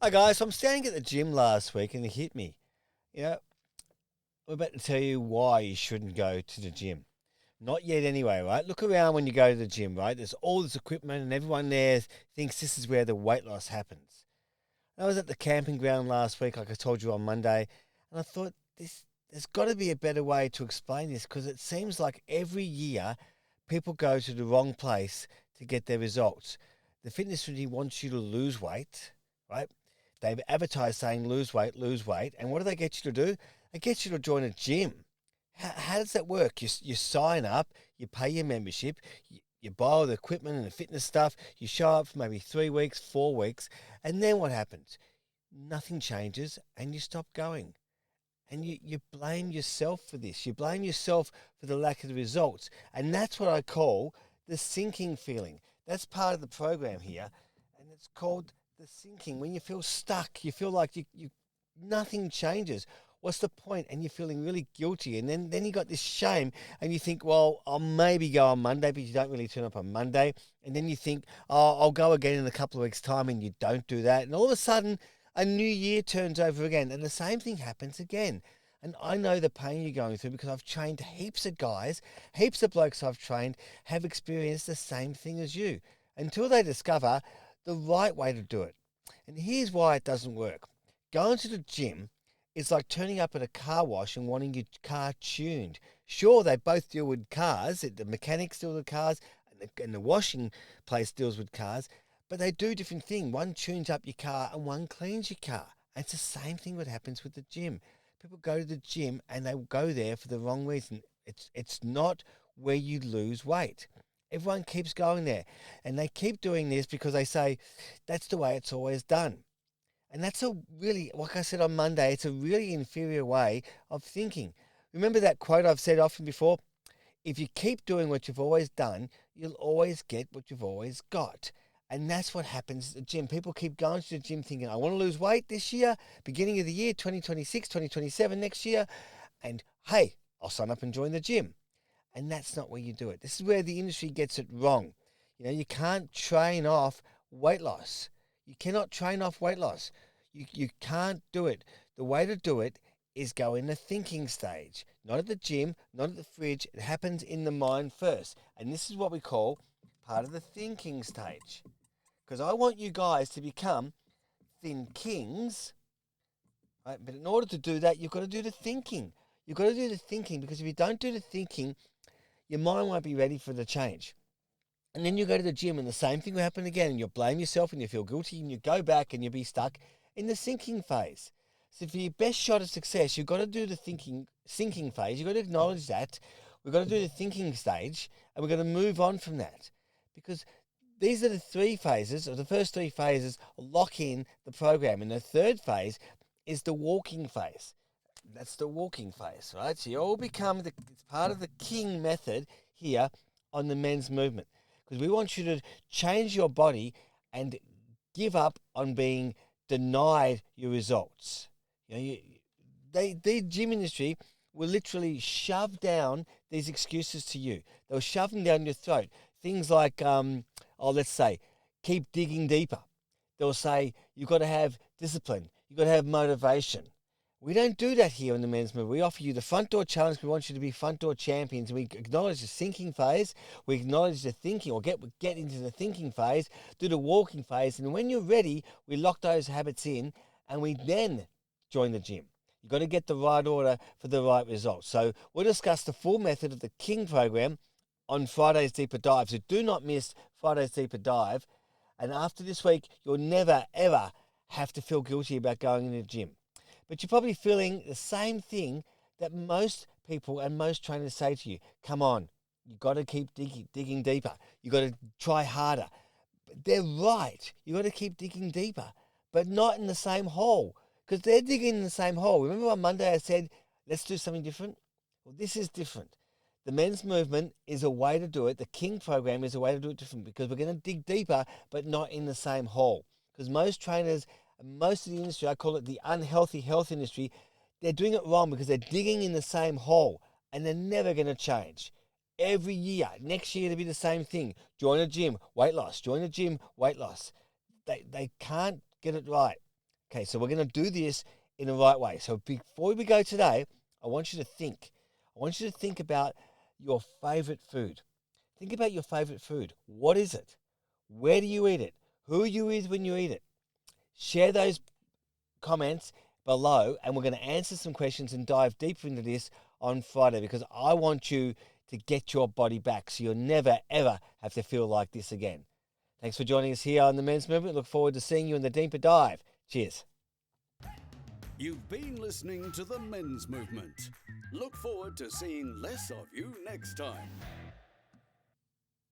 Hi guys, so I'm standing at the gym last week and it hit me. You know, we're about to tell you why you shouldn't go to the gym. Not yet anyway, right? Look around when you go to the gym, right? There's all this equipment and everyone there thinks this is where the weight loss happens. I was at the camping ground last week, like I told you on Monday, and I thought there's got to be a better way to explain this because it seems like every year people go to the wrong place to get their results. The fitness community wants you to lose weight, right? They've advertised saying lose weight, and what do they get you to do? They get you to join a gym. How does that work? You sign up, you pay your membership, you buy all the equipment and the fitness stuff, you show up for maybe 3 weeks, 4 weeks, and then what happens? Nothing changes and you stop going. And you blame yourself for this. You blame yourself for the lack of the results. And that's what I call the sinking feeling. That's part of the program here. And it's called the sinking. When you feel stuck, you feel like you nothing changes. What's the point? And you're feeling really guilty. And then you got this shame and you think, well, I'll maybe go on Monday, but you don't really turn up on Monday. And then you think, oh, I'll go again in a couple of weeks' time, and you don't do that. And all of a sudden, a new year turns over again and the same thing happens again. And I know the pain you're going through because I've trained heaps of guys, heaps of blokes I've trained have experienced the same thing as you until they discover the right way to do it. And here's why it doesn't work. Going to the gym is like turning up at a car wash and wanting your car tuned. Sure, they both deal with cars, the mechanics deal with cars, and the washing place deals with cars, but they do different things. One tunes up your car and one cleans your car. And it's the same thing what happens with the gym. People go to the gym and they go there for the wrong reason. It's not where you lose weight. Everyone keeps going there. And they keep doing this because they say that's the way it's always done. And that's a really, like I said on Monday, it's a really inferior way of thinking. Remember that quote I've said often before? If you keep doing what you've always done, you'll always get what you've always got. And that's what happens at the gym. People keep going to the gym thinking, I want to lose weight this year, beginning of the year, 2026, 2027, next year. And hey, I'll sign up and join the gym. And that's not where you do it. This is where the industry gets it wrong. You can't train off weight loss. You cannot train off weight loss. You can't do it. The way to do it is go in the thinking stage, not at the gym, not at the fridge. It happens in the mind first. And this is what we call part of the thinking stage. Because I want you guys to become thin kings, right? But in order to do that, you've got to do the thinking. You've got to do the thinking because if you don't do the thinking, your mind won't be ready for the change. And then you go to the gym and the same thing will happen again and you'll blame yourself and you feel guilty and you go back and you'll be stuck in the sinking phase. So for your best shot at success, you've got to do the sinking phase. You've got to acknowledge that. We've got to do the thinking stage and we've got to move on from that. Because these are the three phases, or the first three phases lock in the program. And the third phase is the walking phase. That's the walking phase, right? So you all become it's part of the king method here on the men's movement. Because we want you to change your body and give up on being denied your results. The gym industry will literally shove down these excuses to you. They'll shove them down your throat. Things like, let's say, keep digging deeper. They'll say you've got to have discipline. You've got to have motivation. We don't do that here in the men's movement. We offer you the front door challenge. We want you to be front door champions. We acknowledge the sinking phase. We acknowledge the thinking, or get into the thinking phase, do the walking phase. And when you're ready, we lock those habits in and we then join the gym. You've got to get the right order for the right results. So we'll discuss the full method of the King program on Friday's Deeper Dive. So do not miss Friday's Deeper Dive. And after this week, you'll never, ever have to feel guilty about going in the gym. But you're probably feeling the same thing that most people and most trainers say to you. Come on, you've got to keep digging deeper. You've got to try harder. But they're right. You've got to keep digging deeper, but not in the same hole, because they're digging in the same hole. Remember on Monday I said, let's do something different? Well, this is different. The men's movement is a way to do it. The King program is a way to do it different because we're going to dig deeper, but not in the same hole. Because most trainers, most of the industry, I call it the unhealthy health industry, they're doing it wrong because they're digging in the same hole and they're never going to change. Every year, next year, it'll be the same thing. Join a gym, weight loss. Join a gym, weight loss. They can't get it right. Okay, so we're going to do this in the right way. So before we go today, I want you to think. I want you to think about your favorite food. Think about your favorite food. What is it? Where do you eat it? Who are you with when you eat it? Share those comments below, and we're going to answer some questions and dive deeper into this on Friday, because I want you to get your body back so you'll never, ever have to feel like this again. Thanks for joining us here on the Men's Movement. Look forward to seeing you in the deeper dive. Cheers. You've been listening to the Men's Movement. Look forward to seeing less of you next time.